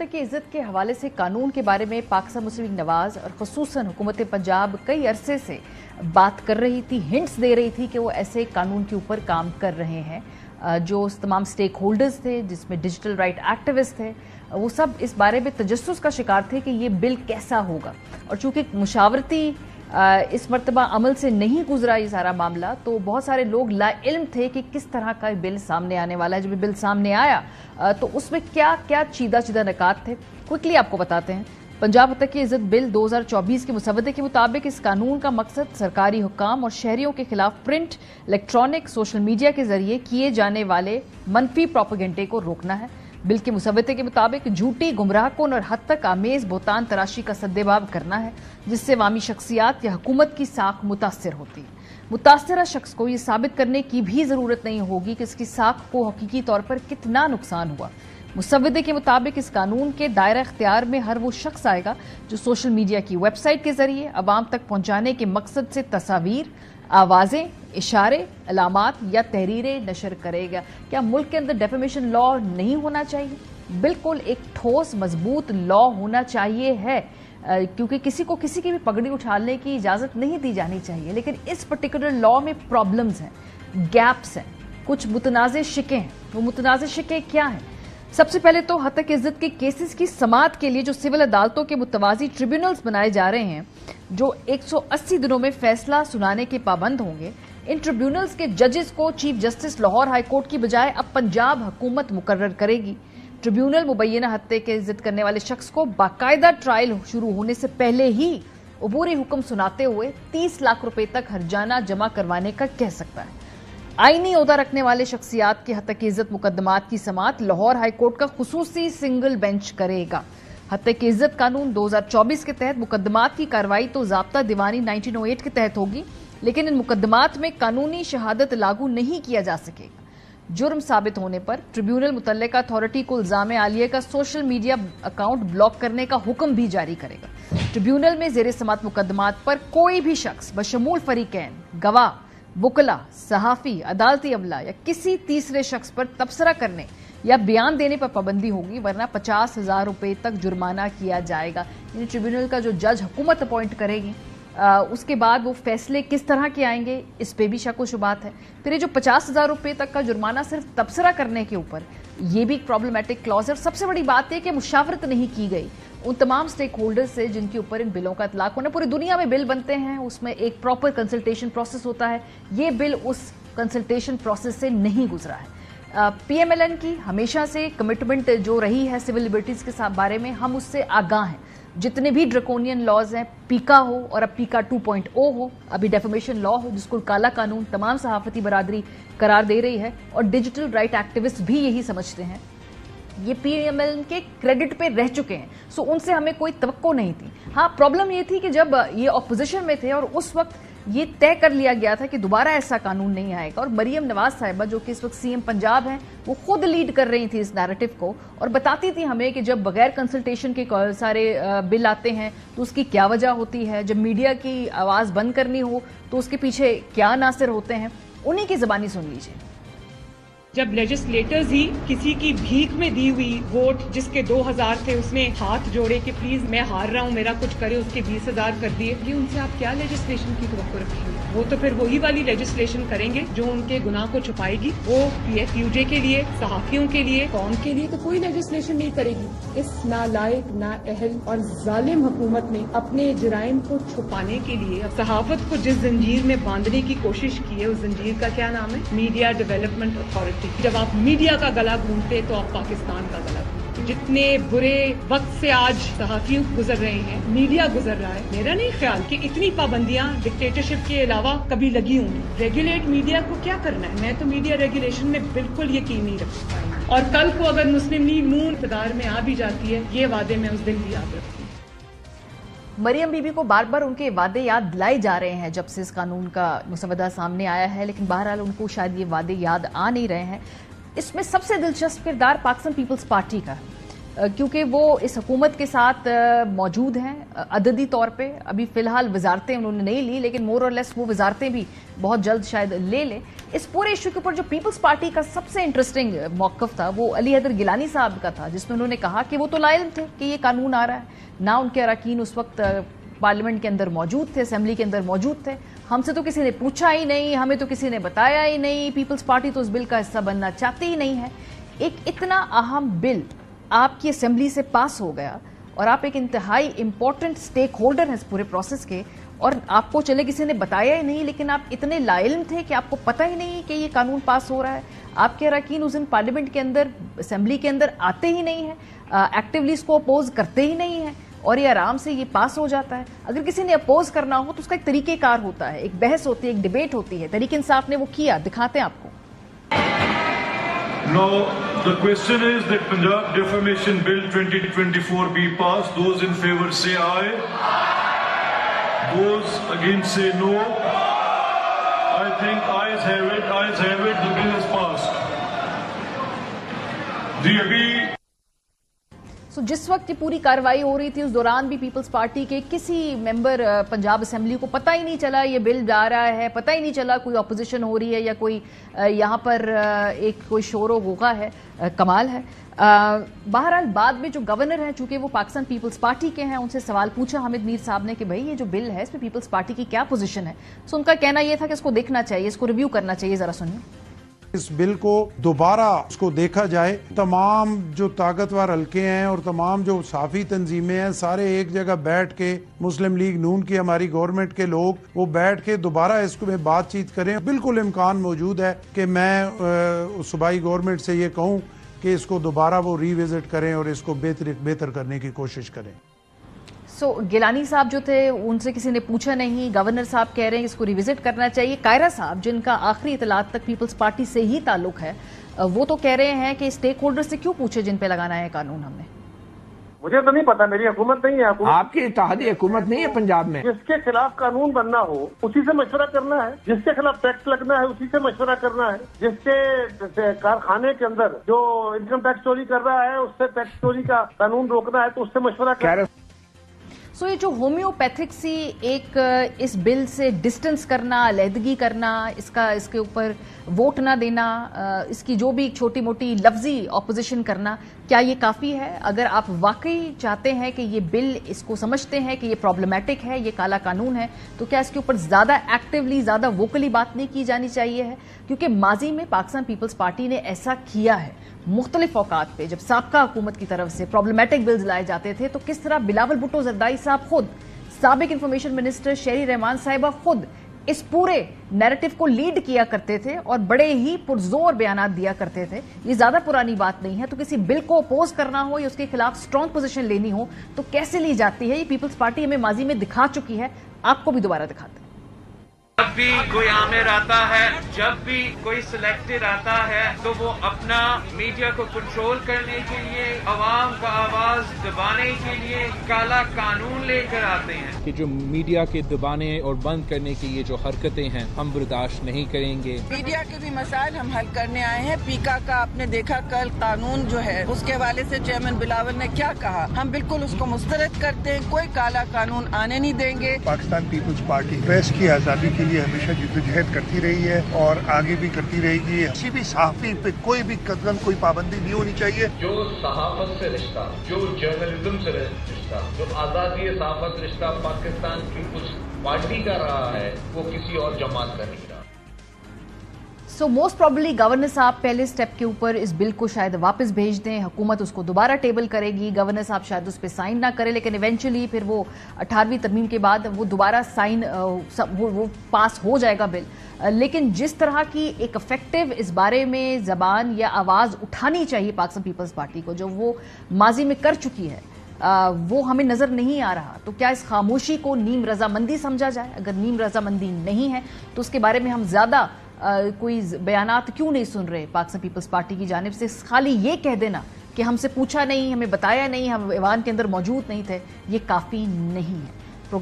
की इज्जत के हवाले से कानून के बारे में पाकिस्तान मुस्लिम लीग नवाज और खुसूसन हुकूमत पंजाब कई अरसे से बात कर रही थी, हिंट्स दे रही थी कि वो ऐसे कानून के ऊपर काम कर रहे हैं। जो तमाम स्टेक होल्डर्स थे, जिसमें डिजिटल राइट एक्टिविस्ट थे, वो सब इस बारे में तजस्सुस का शिकार थे कि ये बिल कैसा होगा। और चूंकि मुशावरती इस मरतबा अमल से नहीं गुजरा ये सारा मामला, तो बहुत सारे लोग लाइल्म थे कि किस तरह का बिल सामने आने वाला है। जब बिल सामने आया तो उसमें क्या क्या चीदा निकात थे, क्विकली आपको बताते हैं। पंजाब हत्या की इज्जत बिल 2024 के मुसवदे के मुताबिक इस कानून का मकसद सरकारी हुक्काम और शहरियों के खिलाफ प्रिंट, इलेक्ट्रॉनिक, सोशल मीडिया के जरिए किए जाने वाले मनफी प्रोपेगेंडे को रोकना है। बिल के मुसवदे के मुताबिक झूठी, गुमराह कुन और हद तक आमेज बोतान तराशी का सद्देबाब करना है, जिससे अवामी शख्सियात या हुकूमत की साख मुतासर होती है। मुतासरा शख्स को ये साबित करने की भी जरूरत नहीं होगी कि इसकी साख को हकीकी तौर पर कितना नुकसान हुआ। मुसवदे के मुताबिक इस कानून के दायरा इख्तियार में हर वो शख्स आएगा जो सोशल मीडिया की वेबसाइट के जरिए अवाम तक पहुंचाने के मकसद से तस्वीर, आवाजें, इशारे, अलामात या तहरीरें नशर करेगा। क्या मुल्क के अंदर डेफेमेशन लॉ नहीं होना चाहिए? बिल्कुल एक ठोस मजबूत लॉ होना चाहिए है, क्योंकि किसी को किसी की भी पगड़ी उछालने की इजाजत नहीं दी जानी चाहिए। लेकिन इस पर्टिकुलर लॉ में प्रॉब्लम्स हैं, गैप्स हैं, कुछ मुतनाज़ शिकें हैं। वो मुतनाज़ शिकें क्या हैं? सबसे पहले तो हत्या की इज्जत के केसेस की समाअत के लिए जो सिविल अदालतों के मुतवाजी ट्रिब्यूनल्स बनाए जा रहे हैं, जो 180 दिनों में फैसला सुनाने के पाबंद होंगे, इन ट्रिब्यूनल्स के जजेस को chief justice Lahore high court की बजाय अब पंजाब हुकूमत मुकर्रर करेगी। ट्रिब्यूनल मुबैना हत्या की इज्जत करने वाले शख्स को बाकायदा ट्रायल शुरू होने से पहले ही अबूरी हुक्म सुनाते हुए 30 लाख रुपए तक हर्जाना जमा करवाने का कह सकता है। आईनी ओहदा रखने वाले शख्सियात की हत्या की इज्जत मुकदमात की समाअत लाहौर हाई कोर्ट का खुसूसी सिंगल बेंच करेगा। हत्या की इज्जत कानून 2024 के तहत मुकदमात की कार्रवाई तो ज़ाब्ता दीवानी 1908 के तहत होगी, लेकिन इन मुकदमात में कानूनी शहादत लागू नहीं किया जा सकेगा। जुर्म साबित होने पर ट्रिब्यूनल मुतल्लिका अथॉरिटी को इल्जाम आलिया का सोशल मीडिया अकाउंट ब्लॉक करने का हुक्म भी जारी करेगा। ट्रिब्यूनल में जेर समाअत मुकदमात पर कोई भी शख्स बशमूल फरीकैन, गवाह, वुकला, सहाफी, अदालती अमला या किसी तीसरे शख्स पर तबसरा करने या बयान देने पर पाबंदी होगी, वरना 50,000 रुपए तक जुर्माना किया जाएगा। यानी ट्रिब्यूनल का जो जज हुकूमत अपॉइंट करेगी, उसके बाद वो फैसले किस तरह के आएंगे, इस पे भी शक व शुबात है। फिर ये जो 50,000 रुपए तक का जुर्माना सिर्फ तबसरा करने के ऊपर, ये भी एक प्रॉब्लमेटिक क्लॉज है। और सबसे बड़ी बात है कि मुशावरत नहीं की गई उन तमाम स्टेक होल्डर्स से जिनके ऊपर इन बिलों का इतलाक होना। पूरी दुनिया में बिल बनते हैं, उसमें एक प्रॉपर कंसल्टेशन प्रोसेस होता है। ये बिल उस कंसल्टेशन प्रोसेस से नहीं गुजरा है। PMLN की हमेशा से कमिटमेंट जो रही है सिविल लिबर्टीज के बारे में, हम उससे आगाह हैं। जितने भी ड्रकोनियन लॉज हैं, पीका हो और अब पीका 2.0 हो, अभी डेफेमेशन लॉ हो जिसको काला कानून तमाम सहाफती बरादरी करार दे रही है, और डिजिटल राइट एक्टिविस्ट भी यही समझते हैं, ये PMLN के क्रेडिट पे रह चुके हैं। सो उनसे हमें कोई तवक्को नहीं थी। हाँ, प्रॉब्लम ये थी कि जब ये ऑपोजिशन में थे और उस वक्त ये तय कर लिया गया था कि दोबारा ऐसा कानून नहीं आएगा, और मरियम नवाज साहिबा जो कि इस वक्त CM पंजाब हैं, वो खुद लीड कर रही थी इस नैरेटिव को और बताती थी हमें कि जब बगैर कंसल्टेशन के सारे बिल आते हैं तो उसकी क्या वजह होती है, जब मीडिया की आवाज़ बंद करनी हो तो उसके पीछे क्या नासिर होते हैं। उन्हीं की ज़बानी सुन लीजिए। जब लेजिस्लेटर्स ही किसी की भीख में दी हुई वोट, जिसके 2,000 थे, उसने हाथ जोड़े कि प्लीज मैं हार रहा हूँ, मेरा कुछ करे, उसके 20,000 कर दिए, ये उनसे आप क्या लेजिस्लेशन की तवक्को रखेंगे? वो तो फिर वही वाली लेजिस्लेशन करेंगे जो उनके गुनाह को छुपाएगी। वो PFUJ के लिए, सहाफियों के लिए, कौम के लिए तो कोई लेजिस्लेशन नहीं करेगी। इस नालायक, नाअहल और जालिम हुकूमत ने अपने जराइम को छुपाने के लिए सहाफत को जिस जंजीर में बांधने की कोशिश की है, उस जंजीर का क्या नाम है? Media development authority. जब आप मीडिया का गला घूमते तो आप पाकिस्तान का गला घूमते। जितने बुरे वक्त से आज सहाफी गुजर रहे हैं, मीडिया गुजर रहा है, मेरा नहीं ख्याल कि इतनी पाबंदियां डिक्टेटरशिप के अलावा कभी लगी होंगी। रेगुलेट मीडिया को क्या करना है? मैं तो मीडिया रेगुलेशन में बिल्कुल यकीन नहीं रखता। और कल को अगर मुस्लिम लीग नून इक़्तिदार में आ भी जाती है, ये वादे मैं उस दिन भी याद रखती हूँ। मरियम बीबी को बार बार उनके वादे याद दिलाए जा रहे हैं जब से इस कानून का मुसवदा सामने आया है, लेकिन बहरहाल उनको शायद ये वादे याद आ नहीं रहे हैं। इसमें सबसे दिलचस्प किरदार पाकिस्तान पीपल्स पार्टी का है, क्योंकि वो इस हुकूमत के साथ मौजूद हैं अददी तौर पे। अभी फ़िलहाल वजारतें उन्होंने नहीं ली, लेकिन मोर और लेस वो वजारतें भी بہت جلد شاید لے لیں. اس پورے ایشو کے اوپر جو پیپلز پارٹی کا سب سے انٹرسٹنگ موقف تھا وہ علی حیدر گیلانی صاحب کا تھا، جس میں انہوں نے کہا کہ وہ تو لا علم تھے کہ یہ قانون آ رہا ہے، نہ ان کے اراکین اس وقت پارلیمنٹ کے اندر موجود تھے، اسمبلی کے اندر موجود تھے، ہم سے تو کسی نے پوچھا ہی نہیں، ہمیں تو کسی نے بتایا ہی نہیں، پیپلز پارٹی تو اس بل کا حصہ بننا چاہتی ہی نہیں ہے. ایک اتنا اہم بل آپ کی اسمبلی سے پاس ہو گیا اور آپ ایک انتہائی امپورٹنٹ سٹیک ہولڈر ہیں اس پورے پروسیس کے، اور آپ کو چلے کسی نے بتایا ہی نہیں، لیکن آپ اتنے لا علم تھے کہ آپ کو پتہ ہی نہیں کہ یہ قانون پاس ہو رہا ہے. آپ کے اراکین اس دن پارلیمنٹ کے اندر، اسمبلی کے اندر آتے ہی نہیں ہیں، ایکٹیولی اس کو اپوز کرتے ہی نہیں ہیں، اور یہ آرام سے یہ پاس ہو جاتا ہے. اگر کسی نے اپوز کرنا ہو تو اس کا ایک طریقہ کار ہوتا ہے، ایک بحث ہوتی ہے، ایک ڈیبیٹ ہوتی ہے. تحریک انصاف نے وہ کیا، دکھاتے ہیں آپ کو. Now, the question is that Punjab Defamation Bill 2024 be passed. Those in favor say aye. Those against say no. I think ayes have it. Ayes have it. The bill is passed. جی ابھی جس وقت یہ پوری کاروائی ہو رہی تھی اس دوران بھی پیپلز پارٹی کے کسی ممبر پنجاب اسمبلی کو پتہ ہی نہیں چلا یہ بل جا رہا ہے، پتہ ہی نہیں چلا کوئی اپوزیشن ہو رہی ہے یا کوئی یہاں پر ایک کوئی شور و غوغا ہے. کمال ہے. بہرحال بعد میں جو گورنر ہیں، چونکہ وہ پاکستان پیپلز پارٹی کے ہیں، ان سے سوال پوچھا حامد میر صاحب نے کہ بھائی یہ جو بل ہے اس میں پیپلز پارٹی کی کیا پوزیشن ہے. سو ان کا کہنا یہ تھا کہ اس کو دیکھنا چاہیے، اس کو ریویو کرنا چاہیے. ذرا سنیے. اس بل کو دوبارہ اس کو دیکھا جائے، تمام جو طاقتور حلقے ہیں اور تمام جو صحافی تنظیمیں ہیں سارے ایک جگہ بیٹھ کے، مسلم لیگ نون کی ہماری گورنمنٹ کے لوگ وہ بیٹھ کے دوبارہ اس کو میں بات چیت کریں. بالکل امکان موجود ہے کہ میں صوبائی گورنمنٹ سے یہ کہوں کہ اس کو دوبارہ وہ ری وزٹ کریں اور اس کو بہتر کرنے کی کوشش کریں. گیلانی صاحب جو تھے ان سے کسی نے پوچھا نہیں، گورنر صاحب کہہ رہے ہیں کہ اس کو ریوزٹ کرنا چاہیے. قائرہ صاحب جن کا آخری اطلاعات تک پیپلز پارٹی سے ہی تعلق ہے، وہ تو کہہ رہے ہیں کہ اسٹیک ہولڈر سے کیوں پوچھے جن پہ لگانا ہے قانون. ہم نے مجھے تو نہیں پتا، میری حکومت نہیں ہے. آپ کی اتحادی حکومت نہیں ہے پنجاب میں. جس کے خلاف قانون بننا ہو اسی سے مشورہ کرنا ہے، جس کے خلاف ٹیکس لگنا ہے اسی سے مشورہ کرنا ہے، جس کے کارخانے کے اندر جو انکم ٹیکس چوری کر رہا ہے اس سے ٹیکس چوری کا قانون روکنا ہے تو اس سے مشورہ کرنا ہے. یہ جو ہومیوپیتھک سی ایک اس بل سے ڈسٹنس کرنا، علیحدگی کرنا، اس کے اوپر ووٹ نہ دینا، اس کی جو بھی چھوٹی موٹی لفظی اپوزیشن کرنا، کیا یہ کافی ہے؟ اگر آپ واقعی چاہتے ہیں کہ یہ بل، اس کو سمجھتے ہیں کہ یہ پرابلمیٹک ہے، یہ کالا قانون ہے، تو کیا اس کے اوپر زیادہ ایکٹیولی، زیادہ ووکلی بات نہیں کی جانی چاہیے ہے؟ کیونکہ ماضی میں پاکستان پیپلز پارٹی نے ایسا کیا ہے مختلف اوقات پہ، جب سابقہ حکومت کی طرف سے پرابلمیٹک بلز لائے جاتے تھے تو کس طرح بلاول بھٹو زردائی صاحب خود، سابق انفارمیشن منسٹر شہری رحمان صاحبہ خود اس پورے نیریٹو کو لیڈ کیا کرتے تھے اور بڑے ہی پرزور بیانات دیا کرتے تھے. یہ زیادہ پرانی بات نہیں ہے. تو کسی بل کو اپوز کرنا ہو یا اس کے خلاف سٹرونگ پوزیشن لینی ہو تو کیسے لی جاتی ہے؟ یہ پیپلز پارٹی ہمیں ماضی میں دکھا چکی ہے، آپ کو بھی دوبارہ دکھاتے ہیں. جب بھی کوئی عامر آتا ہے، جب بھی کوئی سلیکٹر آتا ہے تو وہ اپنا میڈیا کو کنٹرول کرنے کے لیے، عوام کا آواز دبانے کے لیے کالا قانون لے کر آتے ہیں. کہ جو میڈیا کے دبانے اور بند کرنے کی یہ جو حرکتیں ہیں ہم برداشت نہیں کریں گے. میڈیا کے بھی مسائل ہم حل کرنے آئے ہیں. پیکا کا آپ نے دیکھا کل قانون جو ہے اس کے حوالے سے چیئرمین بلاول نے کیا کہا، ہم بالکل اس کو مسترد کرتے ہیں. کوئی کالا قانون آنے نہیں دیں گے. پاکستان پیپلز پارٹی پریس کی آزادی کے لیے ہمیشہ جدوجہد کرتی رہی ہے اور آگے بھی کرتی رہے گی. کسی بھی صحافی پہ کوئی بھی قدم، کوئی پابندی نہیں ہونی چاہیے. جو صحافت سے رشتہ، جو جرنلزم سے رشتہ، جو آزادی صحافت رشتہ پاکستان پیپلز پارٹی کا رہا ہے وہ کسی اور جماعت کا نہیں رہا. موسٹ پروبلی گورنر صاحب پہلے سٹیپ کے اوپر اس بل کو شاید واپس بھیج دیں، حکومت اس کو دوبارہ ٹیبل کرے گی، گورنر صاحب شاید اس پہ سائن نہ کرے، لیکن ایونچولی پھر وہ 18ویں ترمیم کے بعد وہ دوبارہ سائن وہ پاس ہو جائے گا بل. لیکن جس طرح کی ایک افیکٹو اس بارے میں زبان یا آواز اٹھانی چاہیے پاکستان پیپلز پارٹی کو، جو وہ ماضی میں کر چکی ہے، وہ ہمیں نظر نہیں آ رہا. تو کیا اس خاموشی کو نیم رضامندی سمجھا جائے؟ اگر نیم رضامندی نہیں ہے تو اس کے بارے میں ہم زیادہ کوئی بیانات کیوں نہیں سن رہے پاکستان پیپلز پارٹی کی جانب سے؟ خالی یہ کہہ دینا کہ ہم سے پوچھا نہیں، ہمیں بتایا نہیں، ہم ایوان کے اندر موجود نہیں تھے، یہ کافی نہیں ہے.